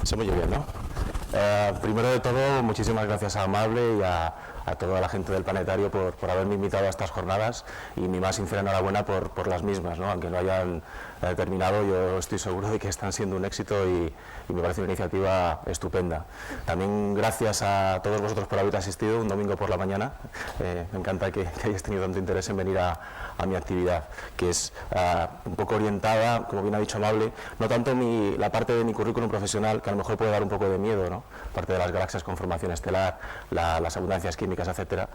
Se me oye bien, ¿no? Primero de todo, muchísimas gracias a Amable y a toda la gente del planetario por haberme invitado a estas jornadas, y mi más sincera enhorabuena por las mismas, ¿no? Aunque no hayan terminado, yo estoy seguro de que están siendo un éxito y me parece una iniciativa estupenda. También gracias a todos vosotros por haber asistido un domingo por la mañana. Me encanta que hayáis tenido tanto interés en venir a mi actividad, que es un poco orientada, como bien ha dicho Amable, no tanto la parte de mi currículum profesional, que a lo mejor puede dar un poco de miedo, ¿no? Parte de las galaxias con formación estelar, las abundancias químicas, etcétera,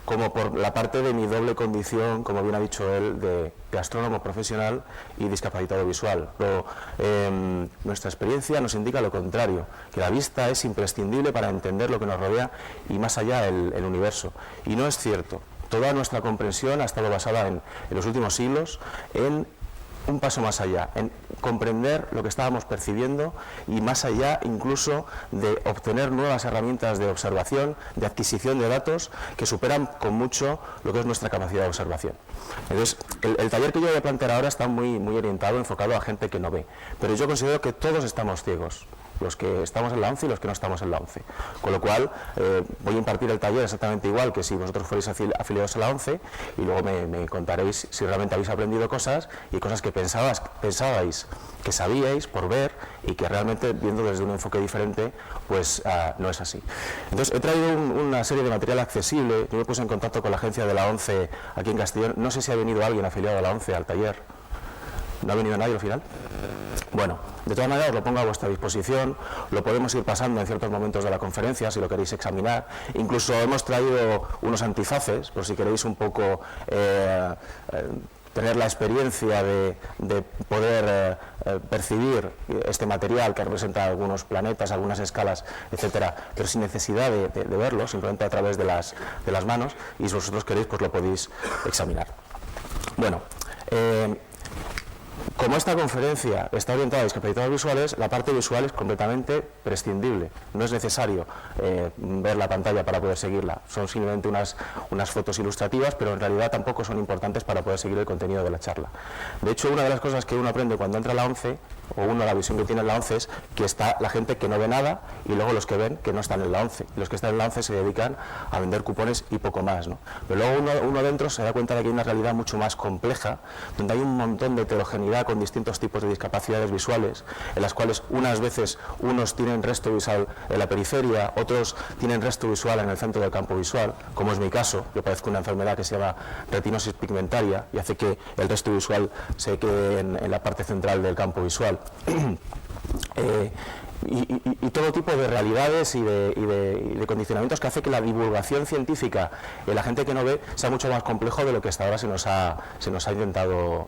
como por la parte de mi doble condición, como bien ha dicho él, de astrónomo profesional y discapacitado visual. Nuestra experiencia nos indica lo contrario, que la vista es imprescindible para entender lo que nos rodea y más allá el universo. Y no es cierto. Toda nuestra comprensión ha estado basada en los últimos siglos en un paso más allá, en comprender lo que estábamos percibiendo y más allá incluso de obtener nuevas herramientas de observación, de adquisición de datos que superan con mucho lo que es nuestra capacidad de observación. Entonces, el taller que yo voy a plantear ahora está muy orientado, enfocado a gente que no ve, pero yo considero que todos estamos ciegos, los que estamos en la ONCE y los que no estamos en la ONCE. Con lo cual, voy a impartir el taller exactamente igual que si vosotros fuerais afiliados a la ONCE, y luego me contaréis si realmente habéis aprendido cosas y cosas que pensabais que sabíais por ver y que realmente, viendo desde un enfoque diferente, pues no es así. Entonces, he traído una serie de material accesible. Yo me puse en contacto con la agencia de la ONCE aquí en Castellón. No sé si ha venido alguien afiliado a la ONCE al taller. ¿No ha venido nadie al final? Bueno, de todas maneras os lo pongo a vuestra disposición, lo podemos ir pasando en ciertos momentos de la conferencia si lo queréis examinar. Incluso hemos traído unos antifaces, por si queréis un poco tener la experiencia de poder percibir este material que representa algunos planetas, algunas escalas, etcétera, pero sin necesidad de verlo, simplemente a través de las manos, y si vosotros queréis, pues lo podéis examinar. Bueno, como esta conferencia está orientada a discapacitados visuales, la parte visual es completamente prescindible. No es necesario ver la pantalla para poder seguirla. Son simplemente unas fotos ilustrativas, pero en realidad tampoco son importantes para poder seguir el contenido de la charla. De hecho, una de las cosas que uno aprende cuando entra a la ONCE, o la visión que tiene en la ONCE, es que está la gente que no ve nada y luego los que ven que no están en la ONCE. Y los que están en la ONCE se dedican a vender cupones y poco más, ¿no? Pero luego uno dentro se da cuenta de que hay una realidad mucho más compleja, donde hay un montón de heterogeneidad con distintos tipos de discapacidades visuales, en las cuales unas veces unos tienen resto visual en la periferia, otros tienen resto visual en el centro del campo visual, como es mi caso. Yo padezco una enfermedad que se llama retinosis pigmentaria y hace que el resto visual se quede en la parte central del campo visual. Y todo tipo de realidades y de condicionamientos que hace que la divulgación científica en la gente que no ve sea mucho más complejo de lo que hasta ahora se nos ha intentado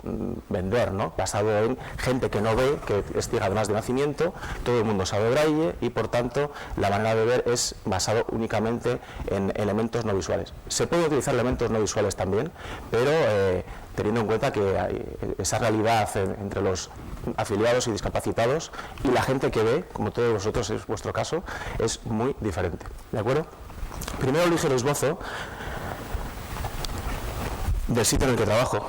vender, ¿no? Basado en gente que no ve, que es ciega además de nacimiento, todo el mundo sabe braille y por tanto la manera de ver es basado únicamente en elementos no visuales. Se pueden utilizar elementos no visuales también, pero teniendo en cuenta que esa realidad entre los afiliados y discapacitados y la gente que ve, como todos vosotros es vuestro caso, es muy diferente. ¿De acuerdo? Primero un ligero esbozo del sitio en el que trabajo,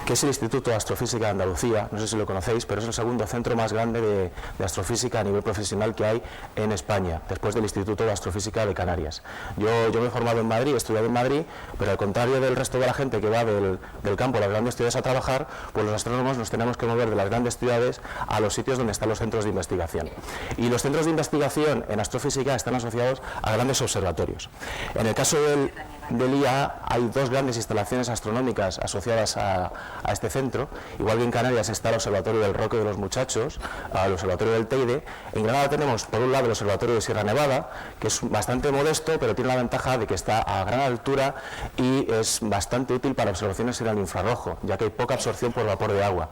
que es el Instituto de Astrofísica de Andalucía. No sé si lo conocéis, pero es el segundo centro más grande de astrofísica a nivel profesional que hay en España, después del Instituto de Astrofísica de Canarias. Yo me he formado en Madrid, he estudiado en Madrid, pero al contrario del resto de la gente que va del campo a las grandes ciudades a trabajar, pues los astrónomos nos tenemos que mover de las grandes ciudades a los sitios donde están los centros de investigación. Y los centros de investigación en astrofísica están asociados a grandes observatorios. En el caso del IA hay dos grandes instalaciones astronómicas asociadas a este centro. Igual que en Canarias está el Observatorio del Roque de los Muchachos, el Observatorio del Teide. En Granada tenemos por un lado el Observatorio de Sierra Nevada, que es bastante modesto, pero tiene la ventaja de que está a gran altura y es bastante útil para observaciones en el infrarrojo, ya que hay poca absorción por vapor de agua.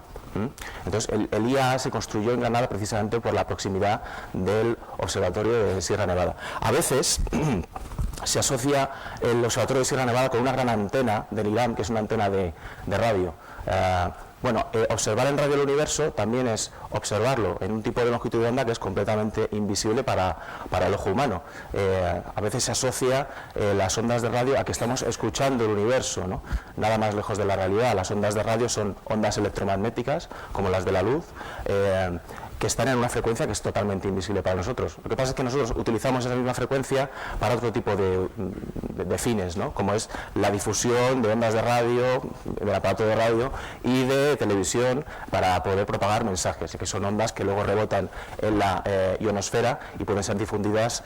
Entonces el IA se construyó en Granada precisamente por la proximidad del Observatorio de Sierra Nevada. A veces se asocia el Observatorio de Sierra Nevada con una gran antena del IRAM, que es una antena de radio. Observar en radio el universo también es observarlo en un tipo de longitud de onda que es completamente invisible para el ojo humano. A veces se asocia las ondas de radio a que estamos escuchando el universo, ¿no? Nada más lejos de la realidad. Las ondas de radio son ondas electromagnéticas, como las de la luz, que están en una frecuencia que es totalmente invisible para nosotros. Lo que pasa es que nosotros utilizamos esa misma frecuencia para otro tipo de fines, ¿no? Como es la difusión de ondas de radio, del aparato de radio y de televisión para poder propagar mensajes, que son ondas que luego rebotan en la ionosfera y pueden ser difundidas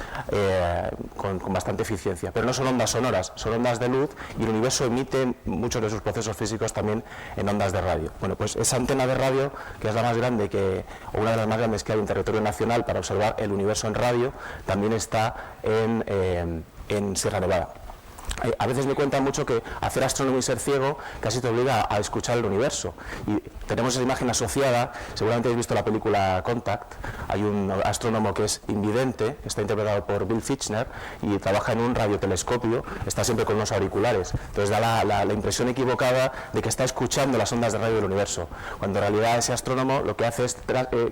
con bastante eficiencia. Pero no son ondas sonoras, son ondas de luz, y el universo emite muchos de sus procesos físicos también en ondas de radio. Bueno, pues esa antena de radio, que es la más grande, o una de las más grandes que hay en territorio nacional para observar el universo en radio, también está en Sierra Nevada. A veces me cuentan mucho que hacer astronomía y ser ciego casi te obliga a escuchar el universo, y tenemos esa imagen asociada. Seguramente habéis visto la película Contact. Hay un astrónomo que es invidente, está interpretado por Bill Fichtner, y trabaja en un radiotelescopio, está siempre con unos auriculares, entonces da la impresión equivocada de que está escuchando las ondas de radio del universo, cuando en realidad ese astrónomo lo que hace es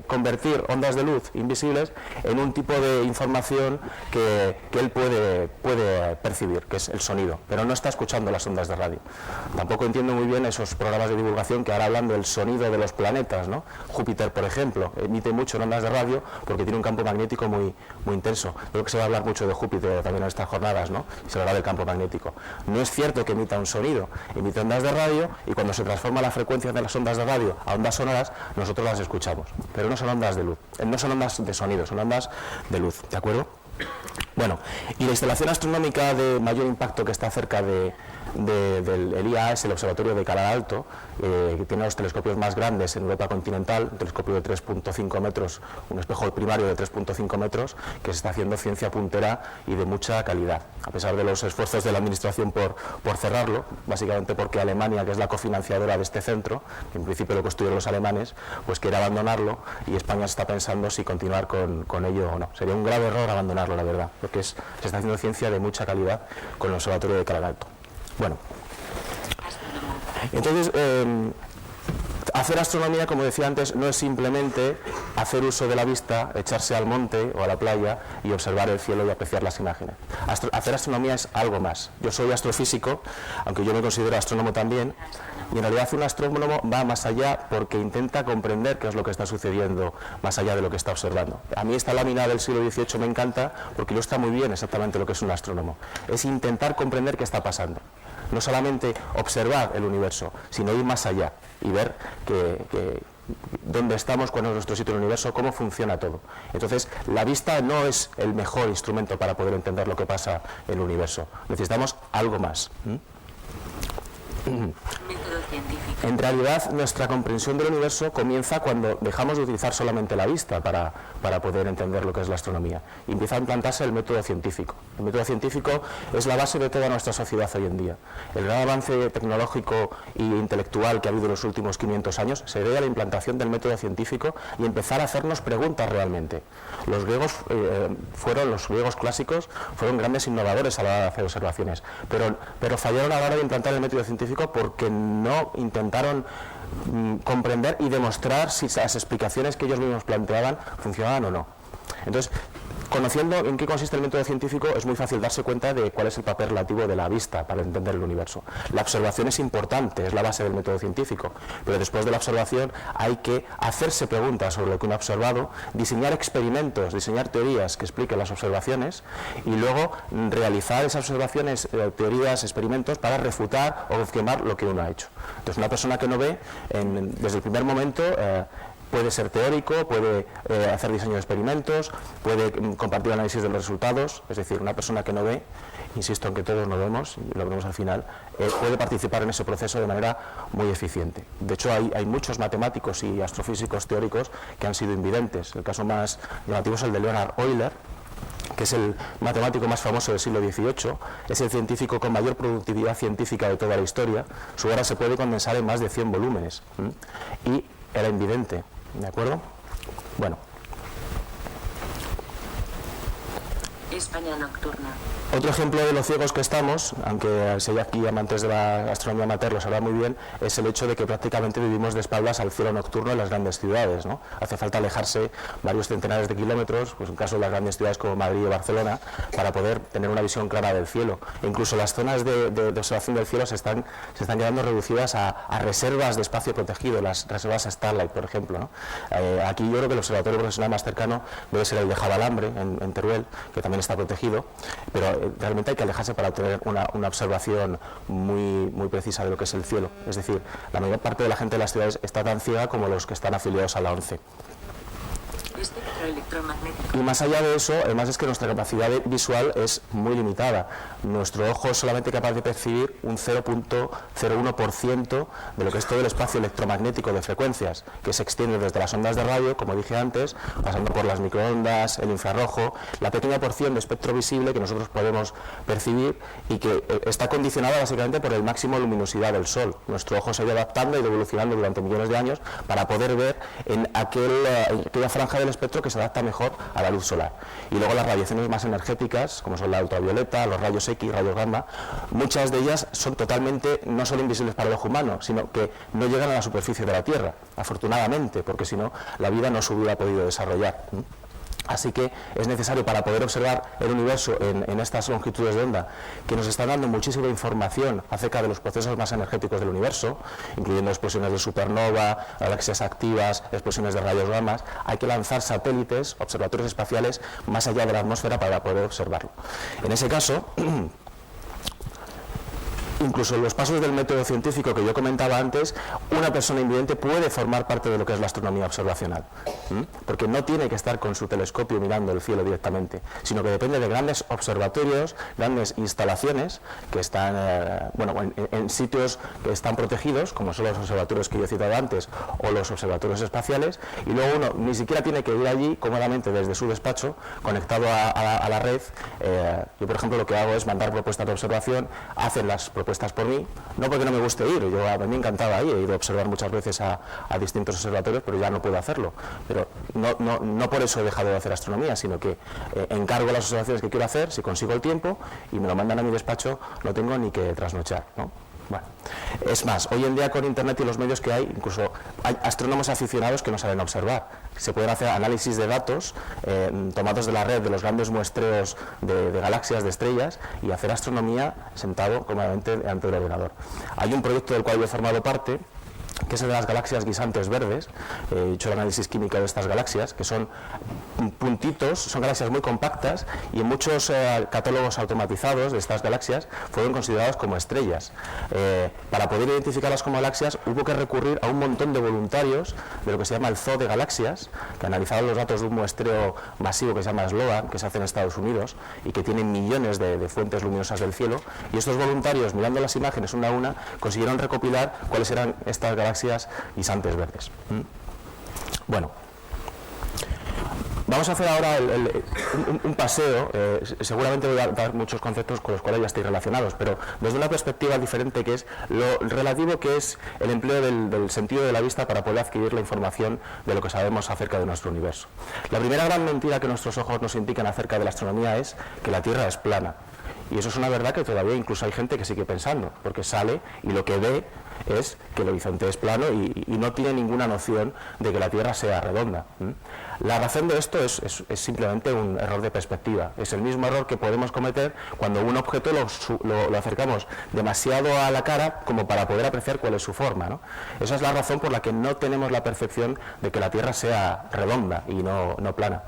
convertir ondas de luz invisibles en un tipo de información que él puede percibir, que es el sonido, pero no está escuchando las ondas de radio. Tampoco entiendo muy bien esos programas de divulgación que ahora hablan del sonido de los planetas, ¿no? Júpiter, por ejemplo, emite mucho en ondas de radio porque tiene un campo magnético muy intenso. Creo que se va a hablar mucho de Júpiter también en estas jornadas, ¿no? Y se habla del campo magnético. No es cierto que emita un sonido, emite ondas de radio, y cuando se transforma la frecuencia de las ondas de radio a ondas sonoras, nosotros las escuchamos, pero no son ondas de luz, no son ondas de sonido, son ondas de luz, ¿de acuerdo? Bueno, y la instalación astronómica de mayor impacto que está cerca del IAA es el Observatorio de Calar Alto, que tiene los telescopios más grandes en Europa continental, un telescopio de 3.5 metros, un espejo primario de 3.5 metros, que se está haciendo ciencia puntera y de mucha calidad, a pesar de los esfuerzos de la Administración por cerrarlo, básicamente porque Alemania, que es la cofinanciadora de este centro, que en principio lo construyeron los alemanes, pues quiere abandonarlo, y España está pensando si continuar con ello o no. Sería un grave error abandonarlo, la verdad, porque se está haciendo ciencia de mucha calidad con el Observatorio de Calar Alto. Bueno, entonces, hacer astronomía, como decía antes, no es simplemente hacer uso de la vista, echarse al monte o a la playa y observar el cielo y apreciar las imágenes. Hacer astronomía es algo más. Yo soy astrofísico, aunque yo me considero astrónomo también, y en realidad un astrónomo va más allá porque intenta comprender qué es lo que está sucediendo más allá de lo que está observando. A mí esta lámina del siglo XVIII me encanta porque ilustra muy bien exactamente lo que es un astrónomo. Es intentar comprender qué está pasando. No solamente observar el universo, sino ir más allá y ver dónde estamos, cuál es nuestro sitio en el universo, cómo funciona todo. Entonces, la vista no es el mejor instrumento para poder entender lo que pasa en el universo. Necesitamos algo más. Método científico. En realidad, nuestra comprensión del universo comienza cuando dejamos de utilizar solamente la vista para poder entender lo que es la astronomía. Y empieza a implantarse el método científico. El método científico es la base de toda nuestra sociedad hoy en día. El gran avance tecnológico e intelectual que ha habido en los últimos 500 años se debe a la implantación del método científico y empezar a hacernos preguntas realmente. Los griegos clásicos fueron grandes innovadores a la hora de hacer observaciones, pero fallaron a la hora de implantar el método científico porque no intentaron comprender y demostrar si las explicaciones que ellos mismos planteaban funcionaban o no. Entonces, conociendo en qué consiste el método científico, es muy fácil darse cuenta de cuál es el papel relativo de la vista para entender el universo. La observación es importante, es la base del método científico, pero después de la observación hay que hacerse preguntas sobre lo que uno ha observado, diseñar experimentos, diseñar teorías que expliquen las observaciones y luego realizar esas observaciones, teorías, experimentos para refutar o confirmar lo que uno ha hecho. Entonces, una persona que no ve, desde el primer momento, puede ser teórico, puede hacer diseño de experimentos, puede compartir análisis de los resultados. Es decir, una persona que no ve, insisto en que todos no vemos, y lo veremos al final, puede participar en ese proceso de manera muy eficiente. De hecho, hay muchos matemáticos y astrofísicos teóricos que han sido invidentes. El caso más llamativo es el de Leonhard Euler, que es el matemático más famoso del siglo XVIII, es el científico con mayor productividad científica de toda la historia. Su obra se puede condensar en más de 100 volúmenes, y era invidente. ¿De acuerdo? Bueno. España nocturna. Otro ejemplo de lo ciegos que estamos, aunque si hay aquí amantes de la astronomía amateur lo sabrán muy bien, es el hecho de que prácticamente vivimos de espaldas al cielo nocturno en las grandes ciudades, ¿no? Hace falta alejarse varios centenares de kilómetros, pues en caso de las grandes ciudades como Madrid o Barcelona, para poder tener una visión clara del cielo. E incluso las zonas de observación del cielo se están quedando reducidas a reservas de espacio protegido, las reservas Starlight, por ejemplo, ¿no? Aquí yo creo que el observatorio profesional más cercano debe ser el de Javalambre, en Teruel, que también está protegido, pero realmente hay que alejarse para obtener una observación muy precisa de lo que es el cielo. Es decir, la mayor parte de la gente de las ciudades está tan ciega como los que están afiliados a la ONCE. Espectro electromagnético. Y más allá de eso, además es que nuestra capacidad visual es muy limitada. Nuestro ojo es solamente capaz de percibir un 0.01% de lo que es todo el espacio electromagnético de frecuencias, que se extiende desde las ondas de radio, como dije antes, pasando por las microondas, el infrarrojo, la pequeña porción de espectro visible que nosotros podemos percibir y que está condicionada básicamente por el máximo luminosidad del Sol. Nuestro ojo se ha ido adaptando y evolucionando durante millones de años para poder ver en aquella franja del espectro que se adapta mejor a la luz solar. Y luego las radiaciones más energéticas, como son la ultravioleta, los rayos X, rayos gamma, muchas de ellas son totalmente no solo invisibles para el ojo humano, sino que no llegan a la superficie de la Tierra, afortunadamente, porque si no, la vida no se hubiera podido desarrollar. Así que es necesario, para poder observar el universo en estas longitudes de onda, que nos están dando muchísima información acerca de los procesos más energéticos del universo, incluyendo explosiones de supernova, galaxias activas, explosiones de rayos gamma, hay que lanzar satélites, observatorios espaciales, más allá de la atmósfera para poder observarlo. En ese caso, incluso en los pasos del método científico que yo comentaba antes, una persona invidente puede formar parte de lo que es la astronomía observacional, porque no tiene que estar con su telescopio mirando el cielo directamente, sino que depende de grandes observatorios, grandes instalaciones que están en sitios que están protegidos, como son los observatorios que yo he citado antes o los observatorios espaciales, y luego uno ni siquiera tiene que ir allí cómodamente desde su despacho, conectado a la red. Yo, por ejemplo, lo que hago es mandar propuestas de observación, hacen las propuestas por mí, no porque no me guste ir, a mí me encantaba ir, he ido a observar muchas veces a distintos observatorios, pero ya no puedo hacerlo. Pero no por eso he dejado de hacer astronomía, sino que encargo las observaciones que quiero hacer, si consigo el tiempo, y me lo mandan a mi despacho, no tengo ni que trasnochar, ¿no? Bueno, es más, hoy en día con internet y los medios que hay, incluso hay astrónomos aficionados que no saben observar. Se pueden hacer análisis de datos tomados de la red, de los grandes muestreos de galaxias, de estrellas, y hacer astronomía sentado cómodamente ante el ordenador. Hay un proyecto del cual yo he formado parte, que es el de las galaxias guisantes verdes. He hecho el análisis químico de estas galaxias, que son puntitos, son galaxias muy compactas, y en muchos catálogos automatizados de estas galaxias fueron consideradas como estrellas. Para poder identificarlas como galaxias hubo que recurrir a un montón de voluntarios de lo que se llama el Zoo de Galaxias, que analizaron los datos de un muestreo masivo que se llama SLOAN, que se hace en Estados Unidos y que tiene millones de fuentes luminosas del cielo, y estos voluntarios, mirando las imágenes una a una, consiguieron recopilar cuáles eran estas galaxias guisantes verdes. Bueno, vamos a hacer ahora un paseo. Seguramente voy a dar muchos conceptos con los cuales ya estáis relacionados, pero desde una perspectiva diferente, que es lo relativo que es el empleo del sentido de la vista para poder adquirir la información de lo que sabemos acerca de nuestro universo. La primera gran mentira que nuestros ojos nos indican acerca de la astronomía es que la Tierra es plana. Y eso es una verdad que todavía incluso hay gente que sigue pensando, porque sale y lo que ve es que el horizonte es plano y no tiene ninguna noción de que la Tierra sea redonda. La razón de esto es simplemente un error de perspectiva. Es el mismo error que podemos cometer cuando un objeto lo acercamos demasiado a la cara como para poder apreciar cuál es su forma, ¿no? Esa es la razón por la que no tenemos la percepción de que la Tierra sea redonda y no plana.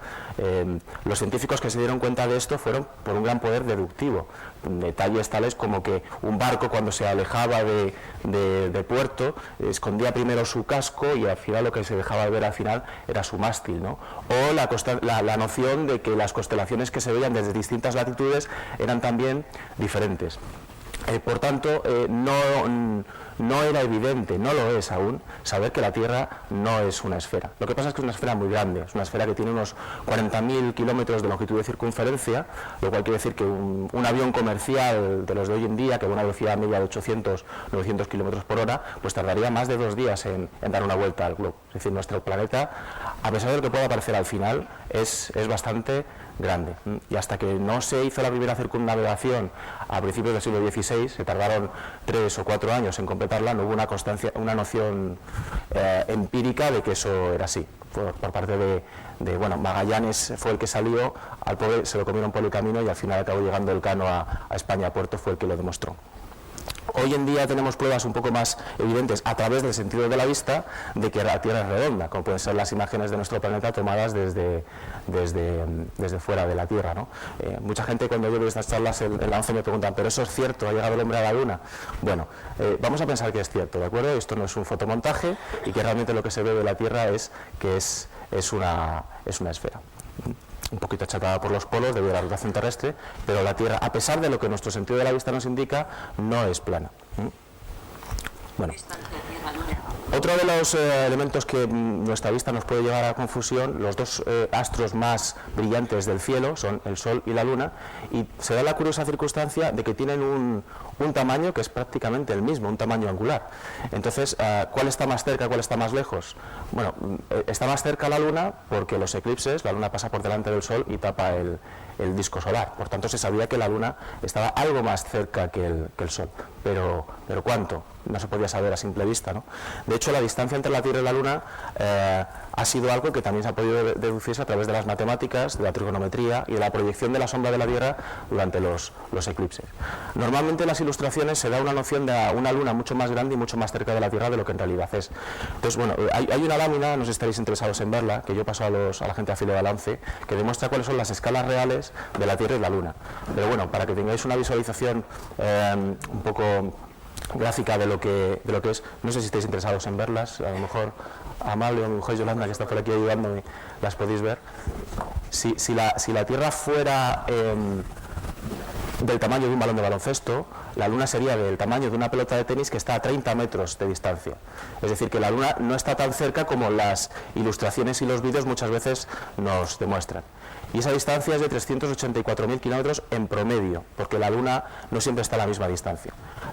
Los científicos que se dieron cuenta de esto fueron por un gran poder deductivo. Detalles tales como que un barco, cuando se alejaba de puerto, escondía primero su casco y al final lo que se dejaba de ver al final era su mástil, ¿no? O la noción de que las constelaciones que se veían desde distintas latitudes eran también diferentes. Por tanto, no era evidente, no lo es aún, saber que la Tierra no es una esfera. Lo que pasa es que es una esfera muy grande, es una esfera que tiene unos 40.000 kilómetros de longitud de circunferencia, lo cual quiere decir que un avión comercial de los de hoy en día, que a una velocidad media de 800-900 kilómetros por hora, pues tardaría más de 2 días en dar una vuelta al globo. Es decir, nuestro planeta, a pesar de lo que pueda parecer al final, es bastante grande. Y hasta que no se hizo la primera circunnavegación a principios del siglo XVI, se tardaron 3 o 4 años en completarla, no hubo una constancia, una noción empírica de que eso era así. Por parte de bueno, Magallanes fue el que salió, al pobre se lo comieron por el camino y al final acabó llegando Elcano a España, a Puerto, fue el que lo demostró. Hoy en día tenemos pruebas un poco más evidentes a través del sentido de la vista de que la Tierra es redonda, como pueden ser las imágenes de nuestro planeta tomadas desde fuera de la Tierra, ¿no? Mucha gente cuando yo doy estas charlas en la ONCE me preguntan, ¿pero eso es cierto? ¿Ha llegado el hombre a la Luna? Bueno, vamos a pensar que es cierto, ¿de acuerdo? Esto no es un fotomontaje y que realmente lo que se ve de la Tierra es que es una esfera. Un poquito achatada por los polos debido a la rotación terrestre, pero la Tierra, a pesar de lo que nuestro sentido de la vista nos indica, no es plana. Bueno. Otro de los elementos que nuestra vista nos puede llevar a confusión, los dos astros más brillantes del cielo son el Sol y la Luna, y se da la curiosa circunstancia de que tienen un tamaño que es prácticamente el mismo, un tamaño angular. Entonces, ¿cuál está más cerca, cuál está más lejos? Bueno, está más cerca la Luna porque los eclipses, la Luna pasa por delante del Sol y tapa el disco solar. Por tanto, se sabía que la Luna estaba algo más cerca que el Sol. Pero ¿cuánto? No se podía saber a simple vista, ¿no? De hecho, la distancia entre la Tierra y la Luna ha sido algo que también se ha podido deducirse a través de las matemáticas, de la trigonometría y de la proyección de la sombra de la Tierra durante los eclipses. Normalmente en las ilustraciones se da una noción de una Luna mucho más grande y mucho más cerca de la Tierra de lo que en realidad es. Entonces, bueno, hay una lámina, no sé si estaréis interesados en verla, que yo paso a la gente afiliada al ANCE, que demuestra cuáles son las escalas reales de la Tierra y la Luna. Pero bueno, para que tengáis una visualización un poco gráfica de lo que es, no sé si estáis interesados en verlas, a lo mejor Amal o mi mujer Yolanda, que está por aquí ayudándome, las podéis ver. Si la Tierra fuera del tamaño de un balón de baloncesto, la Luna sería del tamaño de una pelota de tenis que está a 30 metros de distancia. Es decir, que la Luna no está tan cerca como las ilustraciones y los vídeos muchas veces nos demuestran. Y esa distancia es de 384.000 kilómetros en promedio, porque la Luna no siempre está a la misma distancia.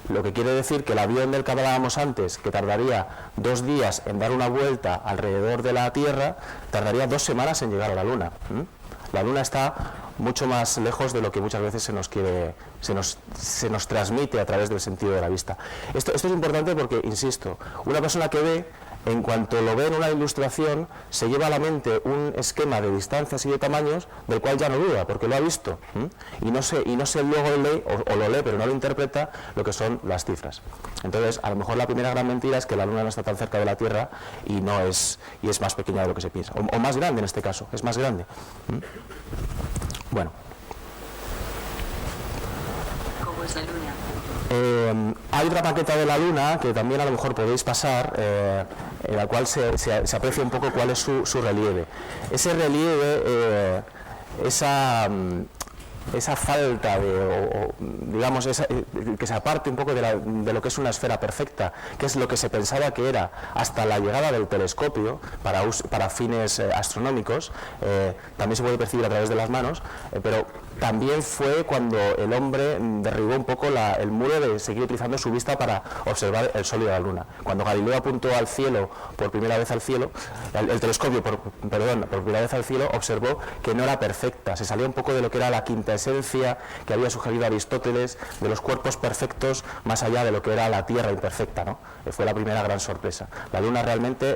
Lo que quiere decir que el avión del que hablábamos antes, que tardaría 2 días en dar una vuelta alrededor de la Tierra, tardaría 2 semanas en llegar a la Luna. La Luna está mucho más lejos de lo que muchas veces se nos transmite a través del sentido de la vista. Esto es importante porque, insisto, una persona que ve, en cuanto lo ve en una ilustración, se lleva a la mente un esquema de distancias y de tamaños del cual ya no duda, porque lo ha visto, y no sé luego lee, o lo lee pero no lo interpreta, lo que son las cifras. Entonces, a lo mejor la primera gran mentira es que la Luna no está tan cerca de la Tierra y es más pequeña de lo que se piensa, o más grande en este caso, es más grande. Bueno. ¿Cómo es la Luna? Hay otra maqueta de la Luna que también a lo mejor podéis pasar, en la cual se aprecia un poco cuál es su relieve. Ese relieve, esa falta digamos, que se aparte un poco de lo que es una esfera perfecta, que es lo que se pensaba que era hasta la llegada del telescopio para fines astronómicos, también se puede percibir a través de las manos, pero también fue cuando el hombre derribó un poco el muro de seguir utilizando su vista para observar el Sol y la Luna. Cuando Galileo apuntó al cielo, por primera vez al cielo, el telescopio, por primera vez al cielo, observó que no era perfecta, se salía un poco de lo que era la quinta esencia que había sugerido Aristóteles, de los cuerpos perfectos, más allá de lo que era la Tierra imperfecta, ¿no? Fue la primera gran sorpresa. La Luna realmente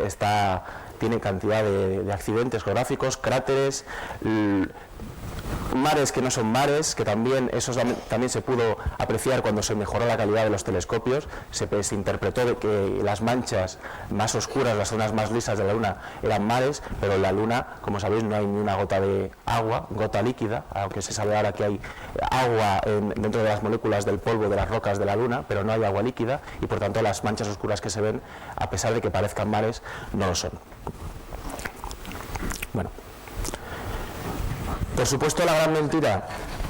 tiene cantidad de accidentes geográficos, cráteres, mares que no son mares, que también se pudo apreciar cuando se mejoró la calidad de los telescopios. Se interpretó de que las manchas más oscuras, las zonas más lisas de la Luna eran mares, pero en la Luna, como sabéis, no hay ni una gota de agua, gota líquida, aunque se sabe ahora que hay agua dentro de las moléculas del polvo de las rocas de la Luna, pero no hay agua líquida y por tanto las manchas oscuras que se ven, a pesar de que parezcan mares, no lo son. Bueno. Por supuesto, la gran mentira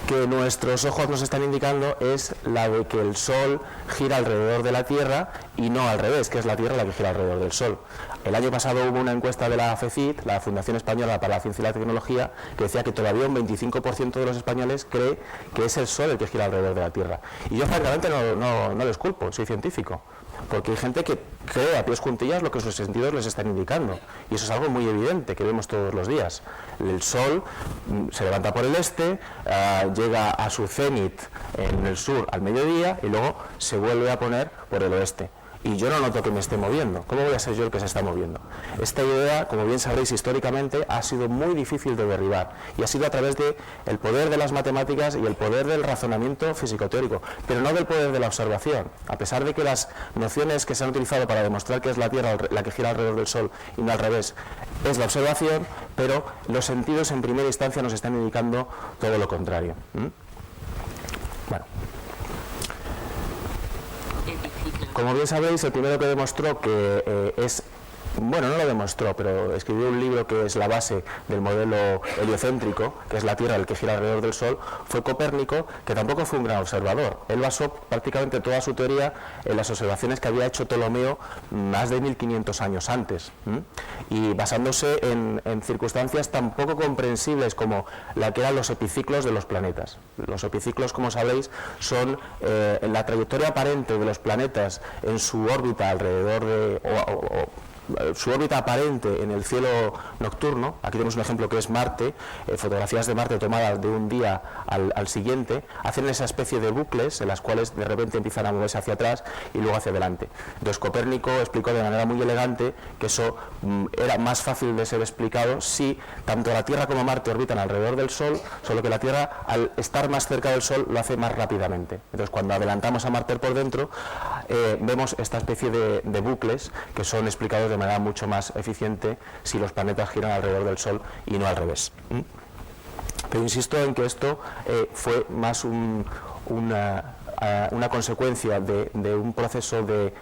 que nuestros ojos nos están indicando es la de que el Sol gira alrededor de la Tierra y no al revés, que es la Tierra la que gira alrededor del Sol. El año pasado hubo una encuesta de la FECIT, la Fundación Española para la Ciencia y la Tecnología, que decía que todavía un 25% de los españoles cree que es el Sol el que gira alrededor de la Tierra. Y yo francamente no les culpo, soy científico. porque hay gente que cree a pies juntillas lo que sus sentidos les están indicando, y eso es algo muy evidente que vemos todos los días. El sol se levanta por el este, llega a su cenit en el sur al mediodía y luego se vuelve a poner por el oeste. Y yo no noto que me esté moviendo. ¿Cómo voy a ser yo el que se está moviendo? Esta idea, como bien sabréis históricamente, ha sido muy difícil de derribar, y ha sido a través del poder de las matemáticas y el poder del razonamiento físico-teórico, pero no del poder de la observación. A pesar de que las nociones que se han utilizado para demostrar que es la Tierra la que gira alrededor del Sol y no al revés, es la observación, pero los sentidos en primera instancia nos están indicando todo lo contrario. Bueno. Como bien sabéis, el primero que demostró que bueno, no lo demostró, pero escribió un libro que es la base del modelo heliocéntrico, que es la Tierra el que gira alrededor del Sol, fue Copérnico, que tampoco fue un gran observador. Él basó prácticamente toda su teoría en las observaciones que había hecho Ptolomeo más de 1500 años antes, y basándose en circunstancias tan poco comprensibles como la que eran los epiciclos de los planetas. Los epiciclos, como sabéis, son la trayectoria aparente de los planetas en su órbita alrededor de su órbita aparente en el cielo nocturno. Aquí tenemos un ejemplo que es Marte, fotografías de Marte tomadas de un día al siguiente, hacen esa especie de bucles en las cuales de repente empiezan a moverse hacia atrás y luego hacia adelante. Entonces Copérnico explicó de manera muy elegante que eso era más fácil de ser explicado si tanto la Tierra como Marte orbitan alrededor del Sol, solo que la Tierra, al estar más cerca del Sol, lo hace más rápidamente. Entonces cuando adelantamos a Marte por dentro, vemos esta especie de bucles que son explicados de manera mucho más eficiente si los planetas giran alrededor del Sol y no al revés. Pero insisto en que esto fue más una consecuencia de un proceso de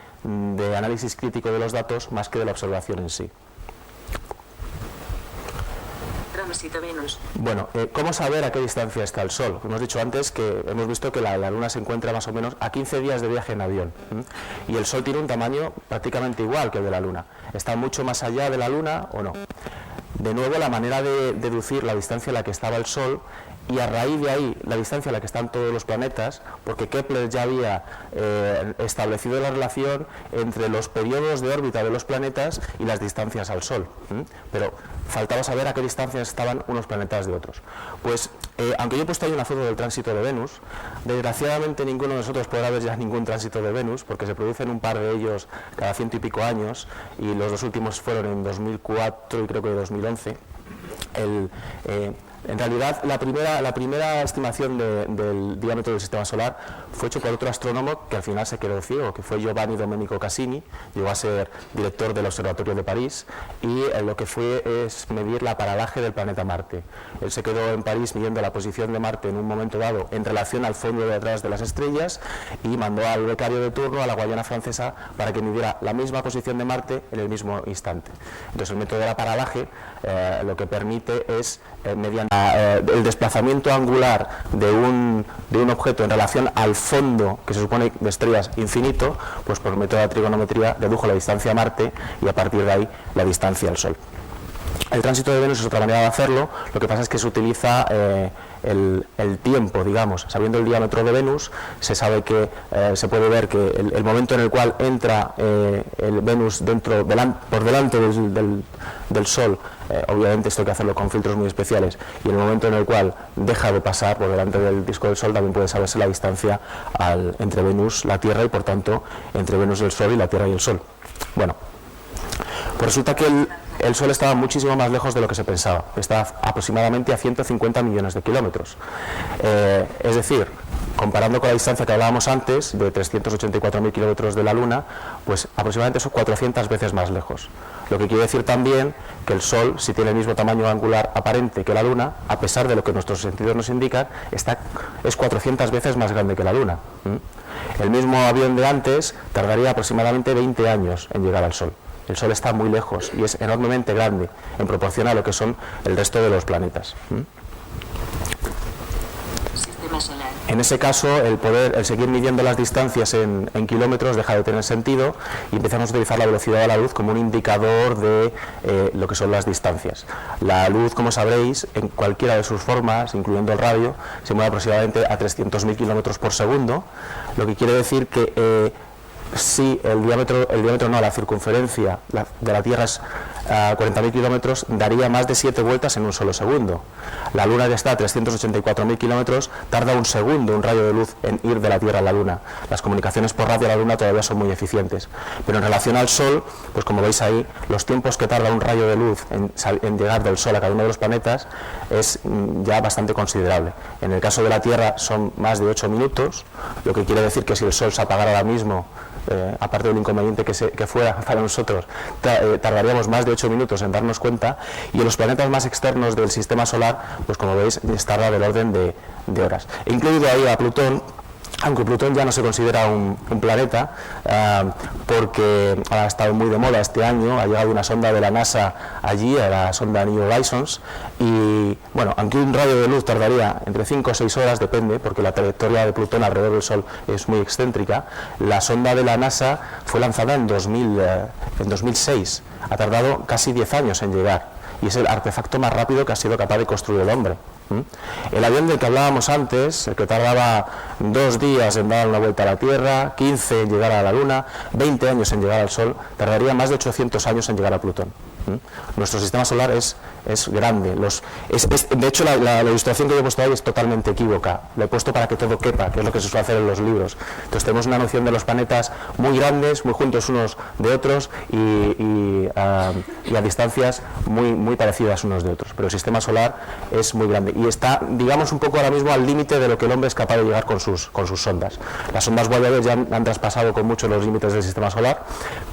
análisis crítico de los datos más que de la observación en sí. Tránsito Venus. Bueno, ¿cómo saber a qué distancia está el Sol? Hemos dicho antes que hemos visto que la Luna se encuentra más o menos a 15 días de viaje en avión, y el Sol tiene un tamaño prácticamente igual que el de la Luna. ¿Está mucho más allá de la Luna o no? De nuevo, la manera de deducir la distancia a la que estaba el Sol, y a raíz de ahí la distancia a la que están todos los planetas, porque Kepler ya había establecido la relación entre los periodos de órbita de los planetas y las distancias al Sol, pero faltaba saber a qué distancias estaban unos planetas de otros. Pues aunque yo he puesto ahí una foto del tránsito de Venus, desgraciadamente ninguno de nosotros podrá ver ya ningún tránsito de Venus, porque se producen un par de ellos cada 100 y pico años, y los dos últimos fueron en 2004 y creo que 2011. En realidad, la primera estimación del diámetro del sistema solar fue hecho por otro astrónomo que al final se quedó ciego, que fue Giovanni Domenico Cassini. Llegó a ser director del Observatorio de París, y lo que fue es medir la paralaje del planeta Marte. Él se quedó en París midiendo la posición de Marte en un momento dado en relación al fondo de atrás de las estrellas, y mandó al becario de turno a la Guayana Francesa para que midiera la misma posición de Marte en el mismo instante. Entonces el método de la paralaje lo que permite es, mediante el desplazamiento angular de un objeto en relación al fondo, que se supone de estrellas infinito, pues por el método de la trigonometría dedujo la distancia a Marte y a partir de ahí la distancia al Sol. El tránsito de Venus es otra manera de hacerlo. Lo que pasa es que se utiliza el tiempo, digamos. Sabiendo el diámetro de Venus, se sabe que se puede ver que el momento en el cual entra el Venus por delante del Sol, obviamente esto hay que hacerlo con filtros muy especiales, y el momento en el cual deja de pasar por delante del disco del Sol, también puede saberse la distancia entre Venus, la Tierra, y por tanto entre Venus y el Sol y la Tierra y el Sol. Bueno, pues resulta que el Sol estaba muchísimo más lejos de lo que se pensaba. Estaba aproximadamente a 150 millones de kilómetros. Es decir, comparando con la distancia que hablábamos antes, de 384.000 kilómetros de la Luna, pues aproximadamente son 400 veces más lejos. Lo que quiere decir también que el Sol, si tiene el mismo tamaño angular aparente que la Luna, a pesar de lo que nuestros sentidos nos indican, es 400 veces más grande que la Luna. El mismo avión de antes tardaría aproximadamente 20 años en llegar al Sol. El Sol está muy lejos y es enormemente grande en proporción a lo que son el resto de los planetas. Sistema solar. En ese caso, el seguir midiendo las distancias en kilómetros deja de tener sentido, y empezamos a utilizar la velocidad de la luz como un indicador de lo que son las distancias. La luz, como sabréis, en cualquiera de sus formas, incluyendo el radio, se mueve aproximadamente a 300.000 kilómetros por segundo, lo que quiere decir que si el diámetro no, la circunferencia de la Tierra es 40.000 kilómetros, daría más de 7 vueltas en un solo segundo. La Luna, que está a 384.000 kilómetros, tarda un segundo, un rayo de luz, en ir de la Tierra a la Luna. Las comunicaciones por radio a la Luna todavía son muy eficientes. Pero en relación al Sol, pues como veis ahí, los tiempos que tarda un rayo de luz en llegar del Sol a cada uno de los planetas es ya bastante considerable. En el caso de la Tierra son más de 8 minutos, lo que quiere decir que si el Sol se apagara ahora mismo, aparte del inconveniente que fuera para nosotros, tardaríamos más de 8 minutos en darnos cuenta, y en los planetas más externos del sistema solar, pues como veis, tarda del orden de horas. He incluido ahí a Plutón, aunque Plutón ya no se considera un planeta, porque ha estado muy de moda este año. Ha llegado una sonda de la NASA allí, a la sonda New Horizons, y bueno, aunque un rayo de luz tardaría entre 5 o 6 horas, depende, porque la trayectoria de Plutón alrededor del Sol es muy excéntrica. La sonda de la NASA fue lanzada en 2006, ha tardado casi 10 años en llegar, y es el artefacto más rápido que ha sido capaz de construir el hombre. El avión del que hablábamos antes, el que tardaba 2 días en dar una vuelta a la Tierra, 15 en llegar a la Luna, 20 años en llegar al Sol, tardaría más de 800 años en llegar a Plutón. Nuestro sistema solar es grande. De hecho, la ilustración que yo he puesto ahí es totalmente equívoca. Lo he puesto para que todo quepa, que es lo que se suele hacer en los libros. Entonces tenemos una noción de los planetas muy grandes, muy juntos unos de otros, y a distancias muy parecidas unos de otros. Pero el sistema solar es muy grande y está, digamos, un poco ahora mismo al límite de lo que el hombre es capaz de llegar con sus sondas. Las sondas Voyager ya han traspasado con mucho los límites del sistema solar,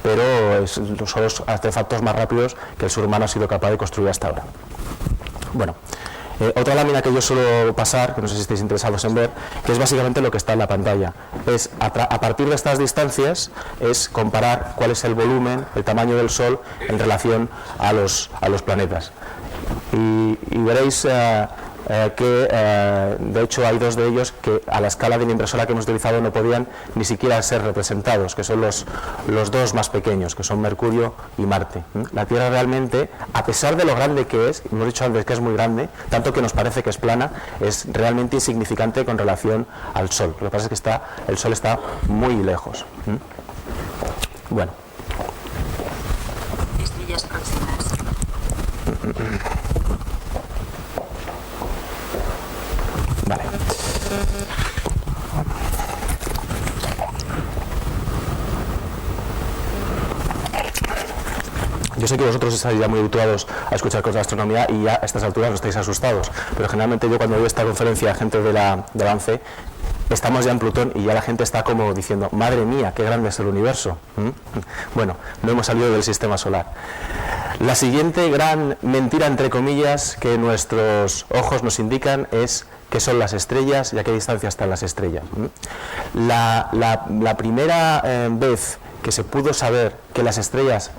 pero son los artefactos más rápidos que el ser humano ha sido capaz de construir hasta ahora. Bueno, otra lámina que yo suelo pasar, que no sé si estáis interesados en ver, que es básicamente lo que está en la pantalla. Es a partir de estas distancias, es comparar cuál es el volumen, el tamaño del Sol en relación a los planetas. Y veréis que de hecho hay 2 de ellos que a la escala de la impresora que hemos utilizado no podían ni siquiera ser representados, que son los 2 más pequeños, que son Mercurio y Marte. La Tierra realmente, a pesar de lo grande que es, hemos dicho antes que es muy grande, tanto que nos parece que es plana, es realmente insignificante con relación al Sol. Lo que pasa es que el Sol está muy lejos. Bueno. Estrellas próximas. Vale. Yo sé que vosotros estáis ya muy habituados a escuchar cosas de astronomía y ya a estas alturas no estáis asustados, pero generalmente yo cuando veo esta conferencia a gente de la ANCE, estamos ya en Plutón y ya la gente está como diciendo, madre mía, qué grande es el universo. Bueno, no hemos salido del sistema solar. La siguiente gran mentira, entre comillas, que nuestros ojos nos indican es qué son las estrellas y a qué distancia están las estrellas. La primera vez que se pudo saber que las estrellas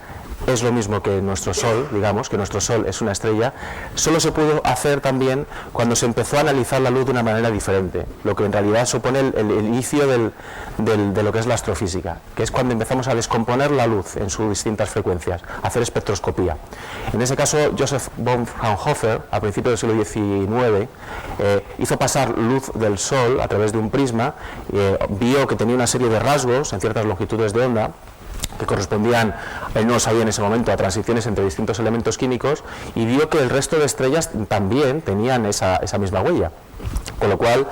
es lo mismo que nuestro Sol, digamos, que nuestro Sol es una estrella, solo se pudo hacer también cuando se empezó a analizar la luz de una manera diferente, lo que en realidad supone el inicio de lo que es la astrofísica, que es cuando empezamos a descomponer la luz en sus distintas frecuencias, a hacer espectroscopía. En ese caso, Joseph von Fraunhofer, a principios del siglo XIX, hizo pasar luz del Sol a través de un prisma, vio que tenía una serie de rasgos en ciertas longitudes de onda, que correspondían, él no lo sabía en ese momento, a transiciones entre distintos elementos químicos, y vio que el resto de estrellas también tenían esa misma huella. Con lo cual,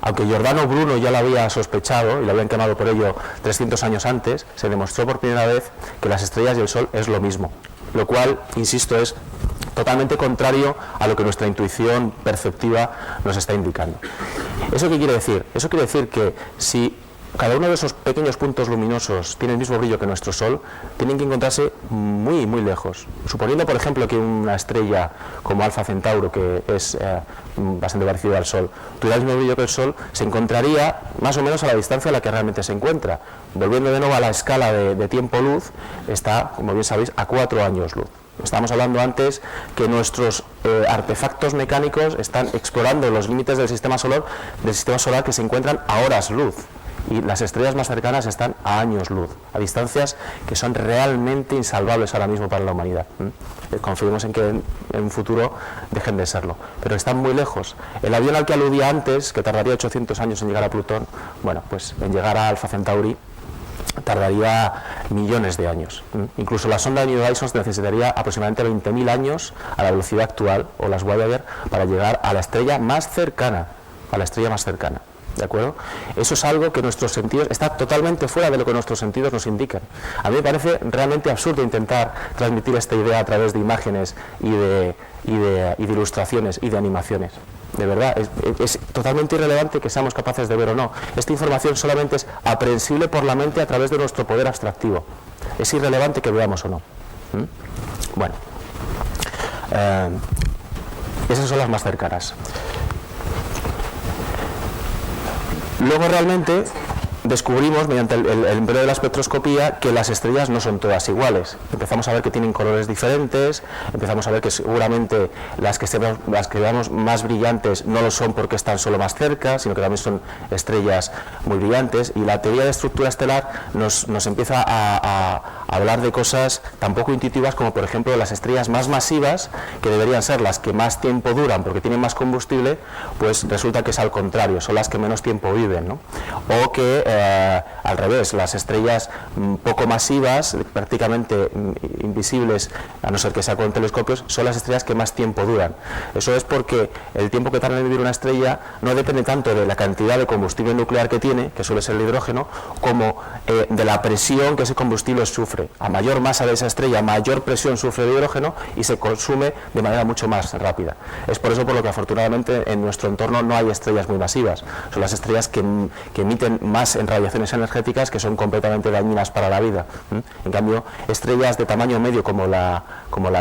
aunque Giordano Bruno ya lo había sospechado y lo habían quemado por ello 300 años antes, se demostró por primera vez que las estrellas y el Sol es lo mismo. Lo cual, insisto, es totalmente contrario a lo que nuestra intuición perceptiva nos está indicando. ¿Eso qué quiere decir? Eso quiere decir que si cada uno de esos pequeños puntos luminosos tiene el mismo brillo que nuestro Sol, tienen que encontrarse muy, muy lejos. Suponiendo, por ejemplo, que una estrella como Alfa Centauro, que es bastante parecida al Sol, tuviera el mismo brillo que el Sol, se encontraría más o menos a la distancia a la que realmente se encuentra. Volviendo de nuevo a la escala de tiempo-luz, está, como bien sabéis, a 4 años luz. Estábamos hablando antes que nuestros artefactos mecánicos están explorando los límites del sistema solar que se encuentran a horas luz. Y las estrellas más cercanas están a años luz, a distancias que son realmente insalvables ahora mismo para la humanidad. Confiemos en que en un futuro dejen de serlo, pero están muy lejos. El avión al que aludía antes, que tardaría 800 años en llegar a Plutón, bueno, pues en llegar a Alfa Centauri tardaría millones de años. Incluso la sonda New Horizons necesitaría aproximadamente 20.000 años a la velocidad actual, o las Voyager, para llegar a la estrella más cercana, ¿de acuerdo? Eso es algo que nuestros sentidos, está totalmente fuera de lo que nuestros sentidos nos indican. A mí me parece realmente absurdo intentar transmitir esta idea a través de imágenes y de ilustraciones y de animaciones. De verdad, es totalmente irrelevante que seamos capaces de ver o no. Esta información solamente es aprehensible por la mente a través de nuestro poder abstractivo. Es irrelevante que veamos o no. Bueno, esas son las más cercanas. Luego realmente descubrimos, mediante el empleo de la espectroscopía, que las estrellas no son todas iguales. Empezamos a ver que tienen colores diferentes, empezamos a ver que seguramente las que veamos más brillantes no lo son porque están solo más cerca, sino que también son estrellas muy brillantes, y la teoría de estructura estelar nos empieza a hablar de cosas tan poco intuitivas como, por ejemplo, las estrellas más masivas, que deberían ser las que más tiempo duran porque tienen más combustible, pues resulta que es al contrario, son las que menos tiempo viven, ¿no? O que al revés, las estrellas poco masivas, prácticamente invisibles, a no ser que sea con telescopios, son las estrellas que más tiempo duran. Eso es porque el tiempo que tarda en vivir una estrella no depende tanto de la cantidad de combustible nuclear que tiene, que suele ser el hidrógeno, como de la presión que ese combustible sufre. A mayor masa de esa estrella, mayor presión sufre el hidrógeno y se consume de manera mucho más rápida. Es por eso por lo que afortunadamente en nuestro entorno no hay estrellas muy masivas. Son las estrellas que emiten más en radiaciones energéticas, que son completamente dañinas para la vida. En cambio, estrellas de tamaño medio como la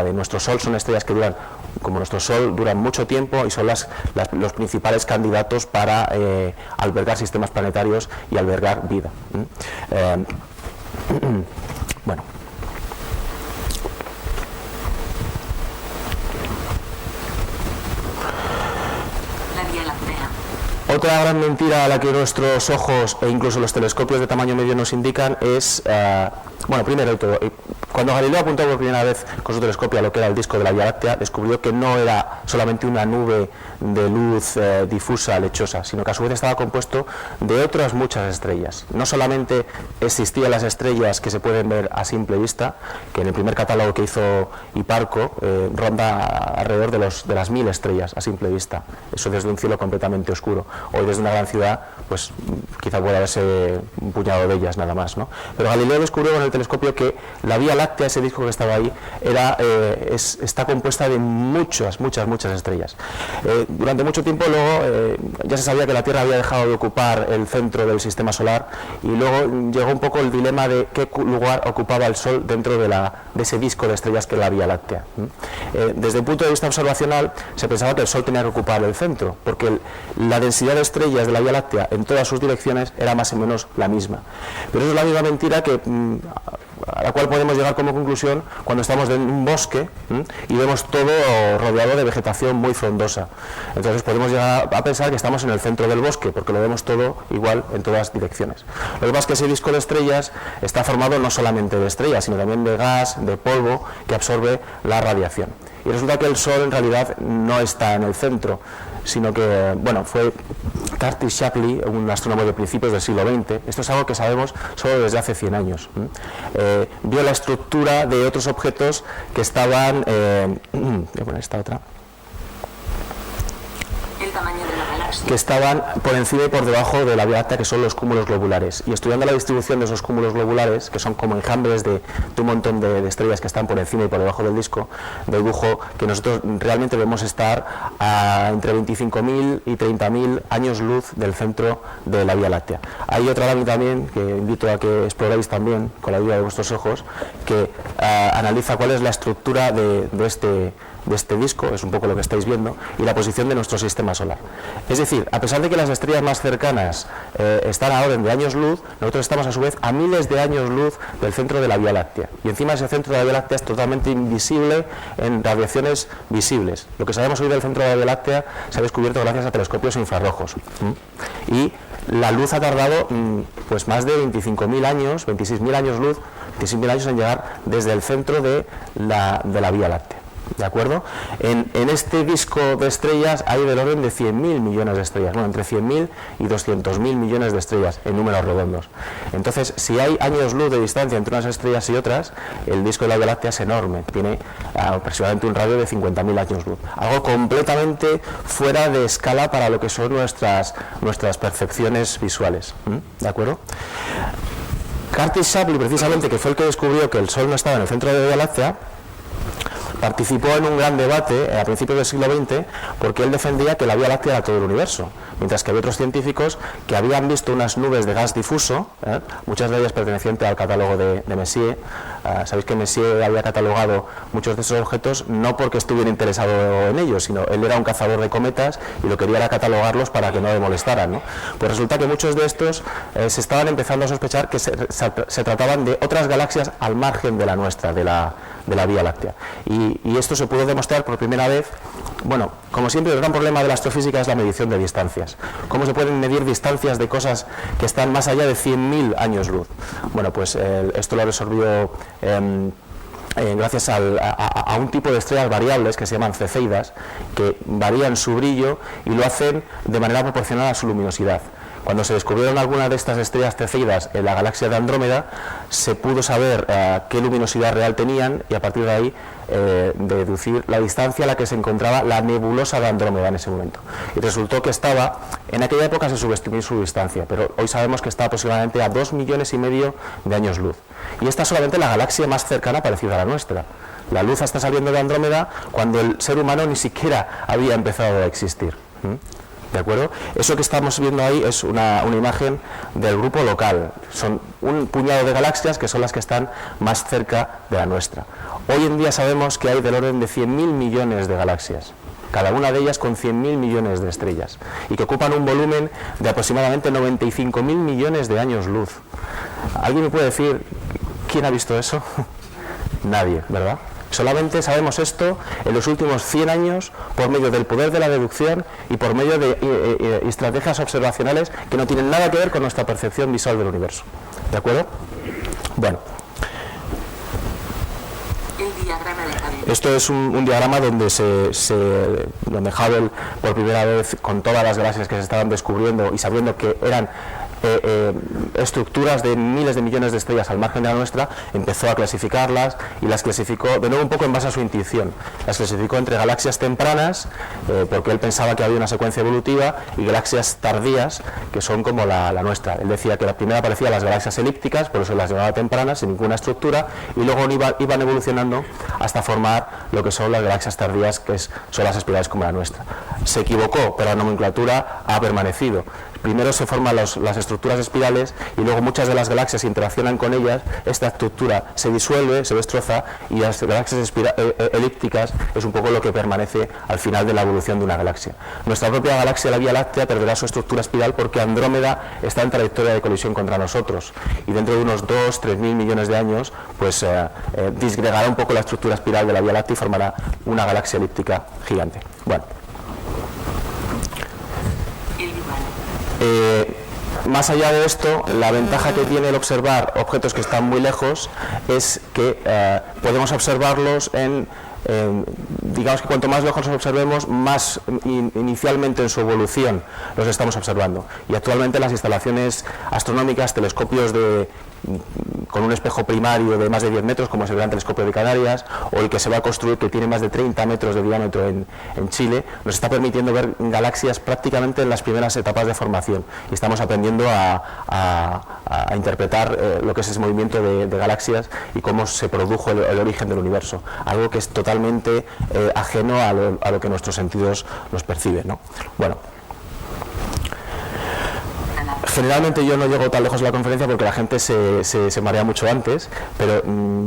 de nuestro Sol son estrellas que duran, como nuestro Sol, duran mucho tiempo y son los principales candidatos para albergar sistemas planetarios y albergar vida. Bueno. La Vía Láctea. Otra gran mentira a la que nuestros ojos e incluso los telescopios de tamaño medio nos indican es, bueno, primero de todo, cuando Galileo apuntó por primera vez con su telescopio a lo que era el disco de la Vía Láctea, descubrió que no era solamente una nube de luz difusa, lechosa, sino que a su vez estaba compuesto de otras muchas estrellas. No solamente existían las estrellas que se pueden ver a simple vista, que en el primer catálogo que hizo Hiparco ronda alrededor de las 1000 estrellas a simple vista. Eso desde un cielo completamente oscuro. Hoy desde una gran ciudad, pues quizá pueda verse un puñado de ellas nada más, ¿no? Pero Galileo descubrió con el telescopio que la Vía Láctea, ese disco que estaba ahí, está compuesta de muchas estrellas. Durante mucho tiempo luego ya se sabía que la Tierra había dejado de ocupar el centro del sistema solar, y luego llegó un poco el dilema de qué lugar ocupaba el Sol dentro de ese disco de estrellas que es la Vía Láctea. Desde el punto de vista observacional se pensaba que el Sol tenía que ocupar el centro, porque la densidad de estrellas de la Vía Láctea en todas sus direcciones era más o menos la misma. Pero eso es la misma mentira a la cual podemos llegar como conclusión cuando estamos en un bosque y vemos todo rodeado de vegetación muy frondosa. Entonces podemos llegar a pensar que estamos en el centro del bosque, porque lo vemos todo igual en todas direcciones. Lo que pasa es que ese disco de estrellas está formado no solamente de estrellas, sino también de gas, de polvo, que absorbe la radiación. Y resulta que el Sol en realidad no está en el centro, sino que, bueno, fue Curtis Shapley, un astrónomo de principios del siglo XX, esto es algo que sabemos solo desde hace 100 años, vio la estructura de otros objetos que estaban, voy a poner esta otra, El tamaño de la galaxia. que estaban por encima y por debajo de la Vía Láctea, que son los cúmulos globulares. Y estudiando la distribución de esos cúmulos globulares, que son como enjambres de un montón de estrellas que están por encima y por debajo del disco, dedujo que nosotros realmente debemos estar a entre 25.000 y 30.000 años luz del centro de la Vía Láctea. Hay otra lámina también, que invito a que exploréis también, con la ayuda de vuestros ojos, que analiza cuál es la estructura de este disco, es un poco lo que estáis viendo, y la posición de nuestro sistema solar. Es decir, a pesar de que las estrellas más cercanas están a orden de años luz, nosotros estamos a su vez a miles de años luz del centro de la Vía Láctea, y encima ese centro de la Vía Láctea es totalmente invisible en radiaciones visibles. Lo que sabemos hoy del centro de la Vía Láctea se ha descubierto gracias a telescopios infrarrojos, y la luz ha tardado pues más de 25.000 años, 26.000 años luz, 26.000 años en llegar desde el centro de la Vía Láctea. ¿de acuerdo? En este disco de estrellas hay del orden de 100.000 millones de estrellas, bueno, entre 100.000 y 200.000 millones de estrellas en números redondos. Entonces, si hay años luz de distancia entre unas estrellas y otras, el disco de la Vía Láctea es enorme, tiene aproximadamente un radio de 50.000 años luz, algo completamente fuera de escala para lo que son nuestras percepciones visuales, ¿de acuerdo? Curtis Shapley, precisamente, que fue el que descubrió que el Sol no estaba en el centro de la Vía Láctea, participó en un gran debate a principios del siglo XX porque él defendía que la Vía Láctea era todo el universo, mientras que había otros científicos que habían visto unas nubes de gas difuso, muchas de ellas pertenecientes al catálogo de Messier. Sabéis que Messier había catalogado muchos de esos objetos no porque estuviera interesado en ellos, sino él era un cazador de cometas y lo quería era catalogarlos para que no le molestaran, ¿no? Pues resulta que muchos de estos se estaban empezando a sospechar que se trataban de otras galaxias al margen de la nuestra, de la Vía Láctea. Y esto se pudo demostrar por primera vez. Bueno, como siempre, el gran problema de la astrofísica es la medición de distancias. ¿Cómo se pueden medir distancias de cosas que están más allá de 100.000 años luz? Bueno, pues esto lo resolvió gracias a un tipo de estrellas variables que se llaman cefeidas, que varían su brillo y lo hacen de manera proporcional a su luminosidad. Cuando se descubrieron algunas de estas estrellas cefeidas en la galaxia de Andrómeda, se pudo saber qué luminosidad real tenían y a partir de ahí deducir la distancia a la que se encontraba la nebulosa de Andrómeda en ese momento. Y resultó que estaba, en aquella época se subestimó su distancia, pero hoy sabemos que está aproximadamente a 2,5 millones de años luz. Y esta es solamente la galaxia más cercana parecida a la nuestra. La luz está saliendo de Andrómeda cuando el ser humano ni siquiera había empezado a existir. ¿De acuerdo? Eso que estamos viendo ahí es una imagen del grupo local. Son un puñado de galaxias que son las que están más cerca de la nuestra. Hoy en día sabemos que hay del orden de 100.000 millones de galaxias, cada una de ellas con 100.000 millones de estrellas, y que ocupan un volumen de aproximadamente 95.000 millones de años luz. ¿Alguien me puede decir quién ha visto eso? Nadie, ¿verdad? Solamente sabemos esto en los últimos 100 años por medio del poder de la deducción y por medio de estrategias observacionales que no tienen nada que ver con nuestra percepción visual del universo. ¿De acuerdo? Bueno. El diagrama de Hubble. Esto es un diagrama donde donde Hubble, por primera vez, con todas las galaxias que se estaban descubriendo y sabiendo que eran estructuras de miles de millones de estrellas al margen de la nuestra, empezó a clasificarlas y las clasificó de nuevo un poco en base a su intuición. Las clasificó entre galaxias tempranas, porque él pensaba que había una secuencia evolutiva, y galaxias tardías, que son como la nuestra. Él decía que la primera parecía las galaxias elípticas, por eso las llamaba tempranas, sin ninguna estructura, y luego iban evolucionando hasta formar lo que son las galaxias tardías, que son las espirales como la nuestra. Se equivocó, pero la nomenclatura ha permanecido. Primero se forman las estructuras espirales y luego muchas de las galaxias interaccionan con ellas, esta estructura se disuelve, se destroza, y las galaxias elípticas es un poco lo que permanece al final de la evolución de una galaxia. Nuestra propia galaxia, la Vía Láctea, perderá su estructura espiral porque Andrómeda está en trayectoria de colisión contra nosotros, y dentro de unos 2-3 mil millones de años pues disgregará un poco la estructura espiral de la Vía Láctea y formará una galaxia elíptica gigante. Bueno. Más allá de esto, la ventaja que tiene el observar objetos que están muy lejos es que podemos observarlos digamos que cuanto más lejos los observemos, más inicialmente en su evolución los estamos observando. Y actualmente las instalaciones astronómicas, telescopios con un espejo primario de más de 10 metros, como es el Gran Telescopio de Canarias, o el que se va a construir, que tiene más de 30 metros de diámetro en Chile, nos está permitiendo ver galaxias prácticamente en las primeras etapas de formación, y estamos aprendiendo a interpretar lo que es ese movimiento de galaxias y cómo se produjo el origen del universo, algo que es totalmente ajeno a lo que nuestros sentidos nos perciben, ¿no? Bueno. Generalmente yo no llego tan lejos de la conferencia porque la gente se marea mucho antes, pero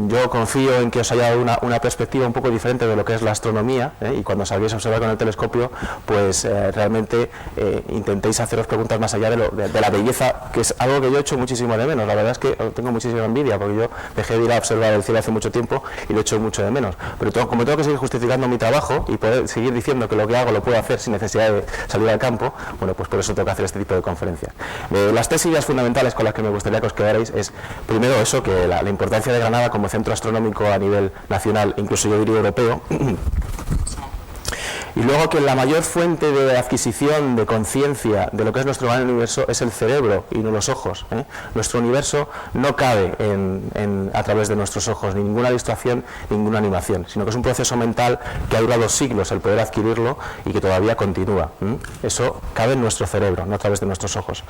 yo confío en que os haya dado una perspectiva un poco diferente de lo que es la astronomía, y cuando salgáis a observar con el telescopio, pues realmente intentéis haceros preguntas más allá de la belleza, que es algo que yo he hecho muchísimo de menos. La verdad es que tengo muchísima envidia, porque yo dejé de ir a observar el cielo hace mucho tiempo y lo he hecho mucho de menos. Pero como tengo que seguir justificando mi trabajo y poder seguir diciendo que lo que hago lo puedo hacer sin necesidad de salir al campo, bueno, pues por eso tengo que hacer este tipo de conferencias. Las tres ideas fundamentales con las que me gustaría que os quedarais es, primero, eso, que la importancia de Granada como centro astronómico a nivel nacional, incluso yo diría europeo, y luego que la mayor fuente de adquisición de conciencia de lo que es nuestro gran universo es el cerebro y no los ojos. Nuestro universo no cabe a través de nuestros ojos, ni ninguna distracción, ninguna animación, sino que es un proceso mental que ha durado siglos el poder adquirirlo y que todavía continúa. Eso cabe en nuestro cerebro, no a través de nuestros ojos.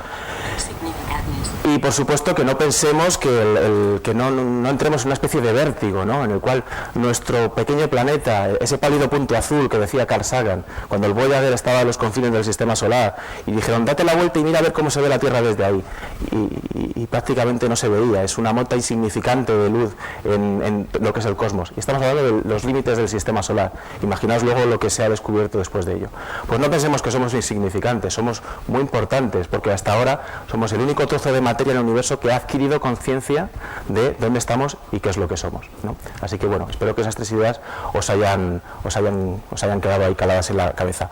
Y por supuesto que no pensemos que no entremos en una especie de vértigo, ¿no?, en el cual nuestro pequeño planeta, ese pálido punto azul que decía Carl Sagan, cuando el Voyager estaba a los confines del sistema solar y dijeron date la vuelta y mira a ver cómo se ve la Tierra desde ahí, y prácticamente no se veía, es una mota insignificante de luz en lo que es el cosmos, y estamos hablando de los límites del sistema solar. Imaginaos luego lo que se ha descubierto después de ello. Pues no pensemos que somos insignificantes, somos muy importantes, porque hasta ahora somos el único trozo de materia en el universo que ha adquirido conciencia de dónde estamos y qué es lo que somos, ¿no? Así que bueno, espero que esas tres ideas os hayan quedado ahí caladas en la cabeza.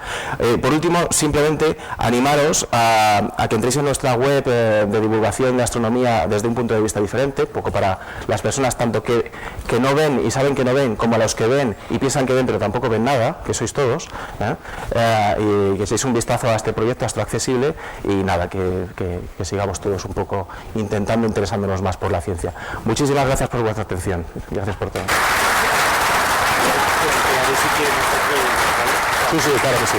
Por último, simplemente animaros a que entréis en nuestra web de divulgación de astronomía desde un punto de vista diferente, poco para las personas tanto que no ven y saben que no ven, como a los que ven y piensan que ven pero tampoco ven nada, que sois todos, y que echéis un vistazo a este proyecto Astroaccesible, y nada, que sigamos todos un poco intentando interesándonos más por la ciencia. Muchísimas gracias por vuestra atención. Gracias por todo. Sí, claro que sí.